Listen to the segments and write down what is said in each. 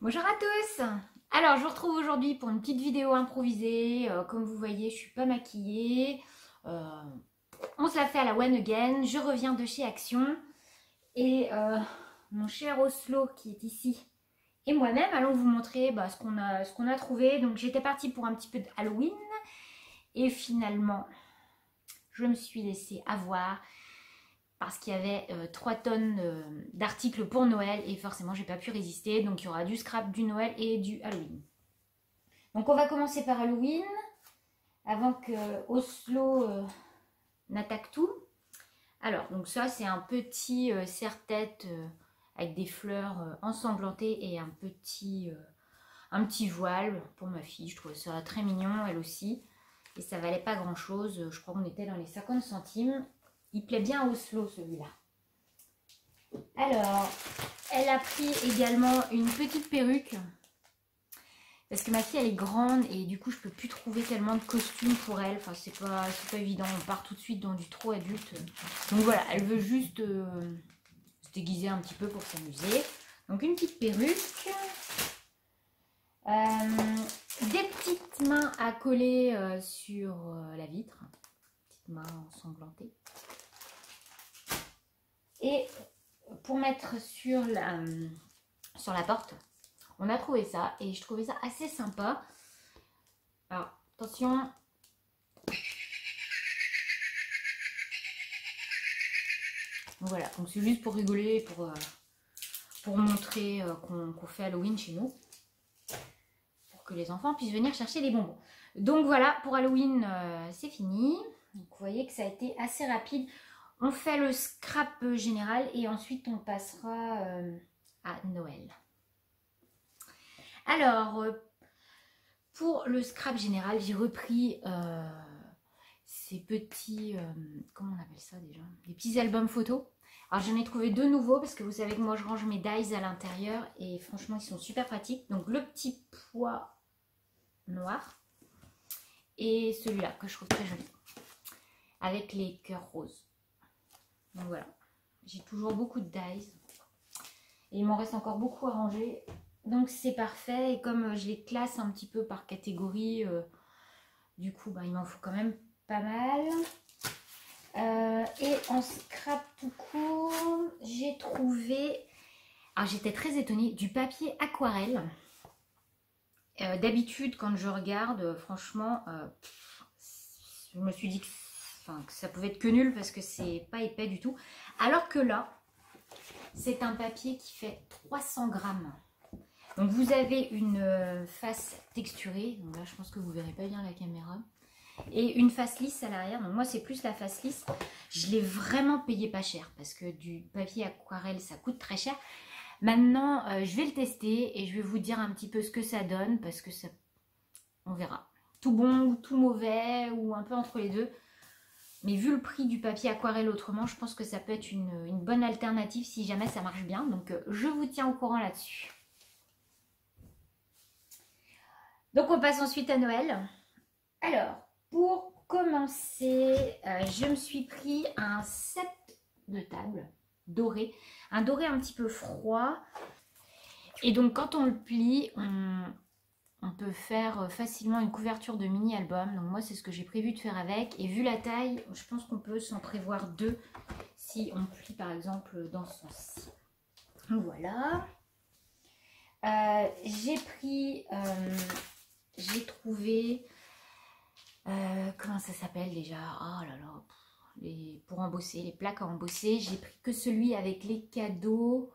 Bonjour à tous. Alors je vous retrouve aujourd'hui pour une petite vidéo improvisée. Comme vous voyez, je suis pas maquillée. Euh, on se la fait à la one again. Je reviens de chez Action. Et mon cher Oslo qui est ici et moi-même allons vous montrer ce qu'on a trouvé. Donc j'étais partie pour un petit peu de Halloween. Et finalement, je me suis laissée avoir parce qu'il y avait 3 tonnes d'articles pour Noël et forcément j'ai pas pu résister, donc il y aura du scrap, du Noël et du Halloween. Donc on va commencer par Halloween avant que Oslo n'attaque tout. Alors donc ça c'est un petit serre-tête avec des fleurs ensanglantées et un petit voile pour ma fille. Je trouvais ça très mignon, elle aussi, et ça valait pas grand chose. Je crois qu'on était dans les 50 centimes. Il plaît bien à Oslo celui-là. Alors, elle a pris également une petite perruque. Parce que ma fille, elle est grande et du coup, je peux plus trouver tellement de costumes pour elle. Enfin, c'est pas évident. On part tout de suite dans du trop adulte. Donc voilà, elle veut juste se déguiser un petit peu pour s'amuser. Donc une petite perruque. Des petites mains à coller sur la vitre. Petites mains ensanglantées. Et pour mettre sur la porte, on a trouvé ça et je trouvais ça assez sympa. Alors attention, voilà, donc c'est juste pour rigoler, pour montrer qu'on fait Halloween chez nous, pour que les enfants puissent venir chercher des bonbons. Donc voilà, pour Halloween c'est fini. Donc vous voyez que ça a été assez rapide. On fait le scrap général et ensuite on passera à Noël. Alors, pour le scrap général, j'ai repris ces petits, comment on appelle ça déjà? Des petits albums photos. Alors j'en ai trouvé 2 nouveaux parce que vous savez que moi je range mes dies à l'intérieur et franchement ils sont super pratiques. Donc le petit pois noir et celui-là que je trouve très joli avec les cœurs roses. Donc voilà, j'ai toujours beaucoup de dies et il m'en reste encore beaucoup à ranger. Donc c'est parfait et comme je les classe un petit peu par catégorie, du coup il m'en faut quand même pas mal. Et en scrap tout court, j'ai trouvé, alors j'étais très étonnée, du papier aquarelle. D'habitude quand je regarde, franchement, je me suis dit que ça pouvait être que nul parce que c'est pas épais du tout. Alors que là, c'est un papier qui fait 300 grammes. Donc vous avez une face texturée, donc là je pense que vous verrez pas bien la caméra, et une face lisse à l'arrière. Donc moi c'est plus la face lisse. Je l'ai vraiment payé pas cher parce que du papier aquarelle ça coûte très cher. Maintenant je vais le tester et je vais vous dire un petit peu ce que ça donne parce que ça, on verra. Tout bon ou tout mauvais ou un peu entre les deux. Mais vu le prix du papier aquarelle autrement, je pense que ça peut être une bonne alternative si jamais ça marche bien. Donc je vous tiens au courant là-dessus. Donc on passe ensuite à Noël. Alors, pour commencer, je me suis pris un set de table doré. Un doré un petit peu froid. Et donc quand on le plie, on peut faire facilement une couverture de mini-album. Donc moi c'est ce que j'ai prévu de faire avec. Et vu la taille, je pense qu'on peut s'en prévoir 2 si on plie par exemple dans ce sens-ci. Voilà. J'ai trouvé, comment ça s'appelle déjà? Oh là là, pour embosser, les plaques à embosser. J'ai pris que celui avec les cadeaux.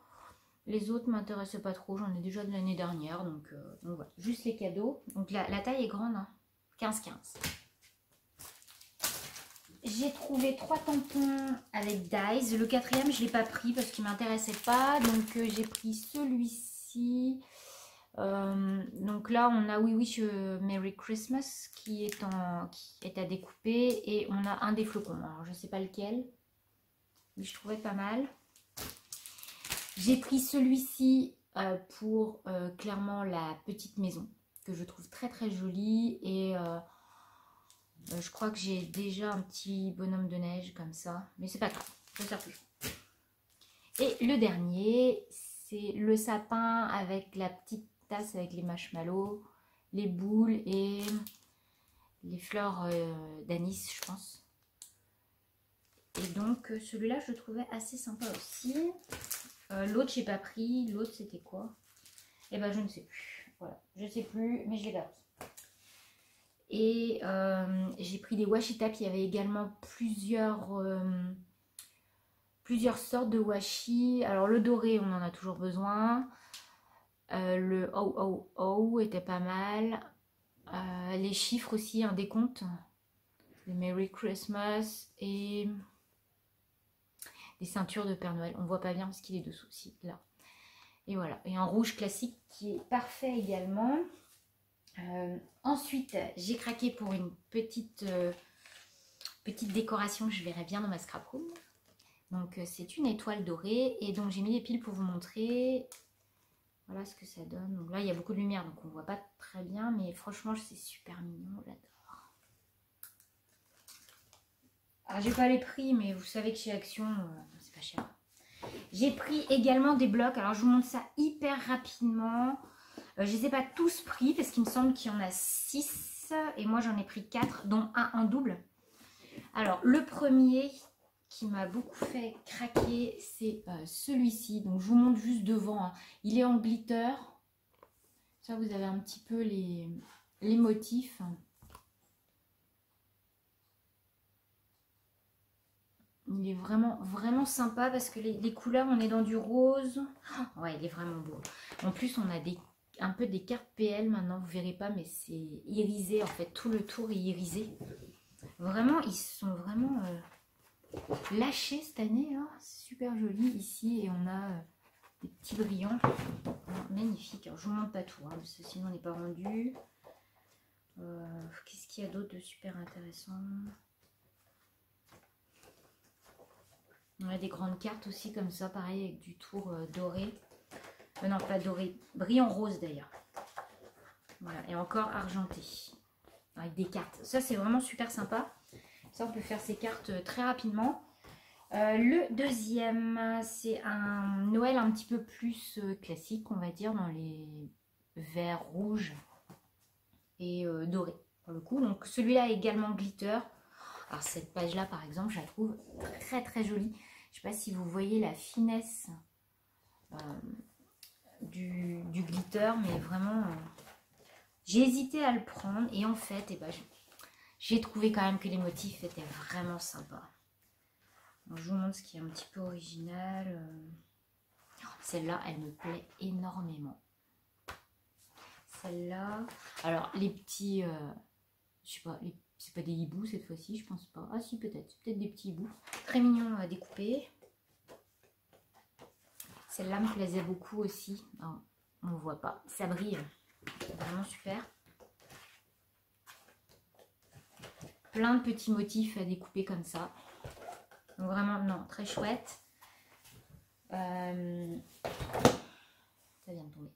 Les autres ne m'intéressaient pas trop, j'en ai déjà de l'année dernière, donc voilà, juste les cadeaux. Donc la taille est grande, hein, 15-15. J'ai trouvé 3 tampons avec dies. Le 4e, je ne l'ai pas pris parce qu'il ne m'intéressait pas, donc j'ai pris celui-ci. Donc là, on a Oui Wish Merry Christmas qui est à découper et on a un des flocons. Alors je ne sais pas lequel, mais je trouvais pas mal. J'ai pris celui-ci pour clairement la petite maison que je trouve très très jolie et je crois que j'ai déjà un petit bonhomme de neige comme ça, mais c'est pas grave, ça sert plus. Et le dernier, c'est le sapin avec la petite tasse avec les marshmallows, les boules et les fleurs d'anis, je pense. Et donc celui-là je le trouvais assez sympa aussi. L'autre j'ai pas pris. L'autre c'était quoi? Eh ben je ne sais plus. Voilà, je sais plus, mais je l'ai pas pris. Et j'ai pris des washi tapes. Il y avait également plusieurs sortes de washi. Alors le doré, on en a toujours besoin. Le oh oh oh était pas mal. Les chiffres aussi, un décompte. Le Merry Christmas et des ceintures de Père Noël. On voit pas bien parce qu'il est dessous aussi, là. Et voilà. Et un rouge classique qui est parfait également. Ensuite, j'ai craqué pour une petite décoration que je verrai bien dans ma scrap room. Donc, c'est une étoile dorée. Et donc, j'ai mis les piles pour vous montrer. Voilà ce que ça donne. Donc là, il y a beaucoup de lumière, donc on ne voit pas très bien. Mais franchement, c'est super mignon. J'adore. Alors, j'ai pas les prix, mais vous savez que chez Action, c'est pas cher. J'ai pris également des blocs. Alors, je vous montre ça hyper rapidement. Je ne les ai pas tous pris parce qu'il me semble qu'il y en a 6 et moi j'en ai pris 4, dont un en double. Alors le premier qui m'a beaucoup fait craquer, c'est celui-ci. Donc je vous montre juste devant, hein. Il est en glitter. Ça, vous avez un petit peu les motifs. Il est vraiment, vraiment sympa parce que les couleurs, on est dans du rose. Oh, ouais, il est vraiment beau. En plus, on a un peu des cartes PL maintenant, vous verrez pas, mais c'est irisé en fait, tout le tour est irisé. Vraiment, ils sont vraiment lâchés cette année, là. Super joli ici, et on a des petits brillants. Magnifique. Alors, je vous montre pas tout, hein, parce que sinon on n'est pas rendu. Qu'est-ce qu'il y a d'autre de super intéressant? On a des grandes cartes aussi comme ça, pareil, avec du tour doré. Non, pas doré, brillant rose d'ailleurs. Voilà, et encore argenté. Avec des cartes. Ça, c'est vraiment super sympa. Ça, on peut faire ces cartes très rapidement. Le deuxième, c'est un Noël un petit peu plus classique, on va dire, dans les verts rouges et dorés, pour le coup. Donc, celui-là est également glitter. Alors, cette page-là, par exemple, je la trouve très, très jolie. Je ne sais pas si vous voyez la finesse du glitter, mais vraiment, j'ai hésité à le prendre. Et en fait, eh ben, j'ai trouvé quand même que les motifs étaient vraiment sympas. Donc, je vous montre ce qui est un petit peu original. Celle-là, elle me plaît énormément. Celle-là, alors les petits, je sais pas, c'est pas des hiboux cette fois-ci, je pense pas. Ah si, peut-être, c'est peut-être des petits hiboux. Très mignons à découper. Celle-là me plaisait beaucoup aussi. Non, on ne voit pas, ça brille, vraiment super. Plein de petits motifs à découper comme ça. Donc vraiment, non, très chouette. Ça vient de tomber.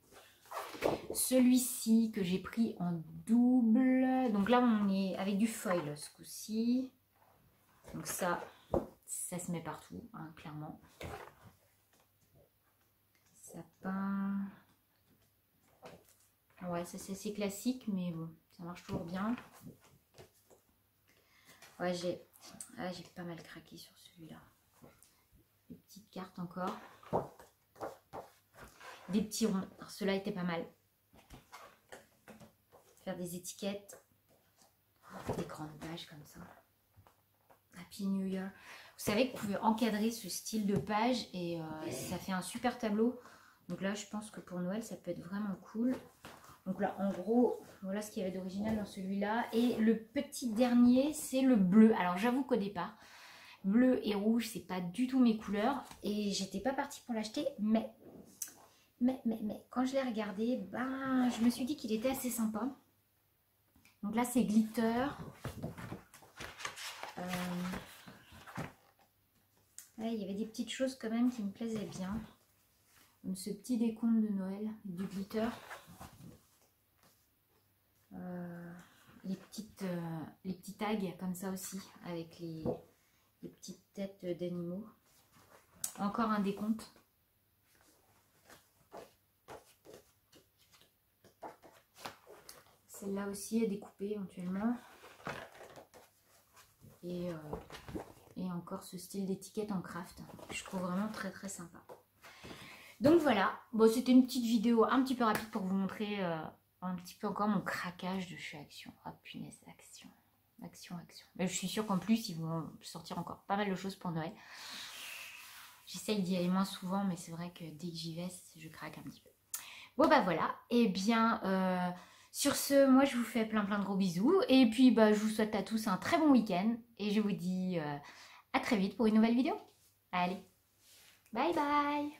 Celui-ci que j'ai pris en double. Donc là, on est avec du foil ce coup-ci. Donc ça se met partout, hein, clairement. Sapin. Ouais, ça c'est assez classique, mais bon, ça marche toujours bien. Ouais, j'ai pas mal craqué sur celui-là. Des petites cartes encore. Des petits ronds. Alors ceux-là étaient pas mal. Faire des étiquettes. Des grandes pages comme ça. Happy New Year. Vous savez que vous pouvez encadrer ce style de page et ça fait un super tableau. Donc là, je pense que pour Noël, ça peut être vraiment cool. Donc là, en gros, voilà ce qu'il y avait d'original dans celui-là. Et le petit dernier, c'est le bleu. Alors j'avoue qu'au départ, bleu et rouge, c'est pas du tout mes couleurs. Et j'étais pas partie pour l'acheter, mais quand je l'ai regardé, ben, je me suis dit qu'il était assez sympa. Donc là, c'est glitter. Ouais, il y avait des petites choses quand même qui me plaisaient bien. Comme ce petit décompte de Noël, du glitter. Les petits tags comme ça aussi, avec les petites têtes d'animaux. Encore un décompte. Celle-là aussi est découpée éventuellement. Et encore ce style d'étiquette en craft. Je trouve vraiment très très sympa. Donc voilà, bon, c'était une petite vidéo un petit peu rapide pour vous montrer un petit peu encore mon craquage de chez Action. Ah punaise, Action. Action. Mais je suis sûre qu'en plus, ils vont sortir encore pas mal de choses pour Noël. J'essaye d'y aller moins souvent, mais c'est vrai que dès que j'y vais, je craque un petit peu. Bon bah voilà, et bien sur ce, moi je vous fais plein de gros bisous. Et puis bah, je vous souhaite à tous un très bon week-end. Et je vous dis à très vite pour une nouvelle vidéo. Allez, bye bye.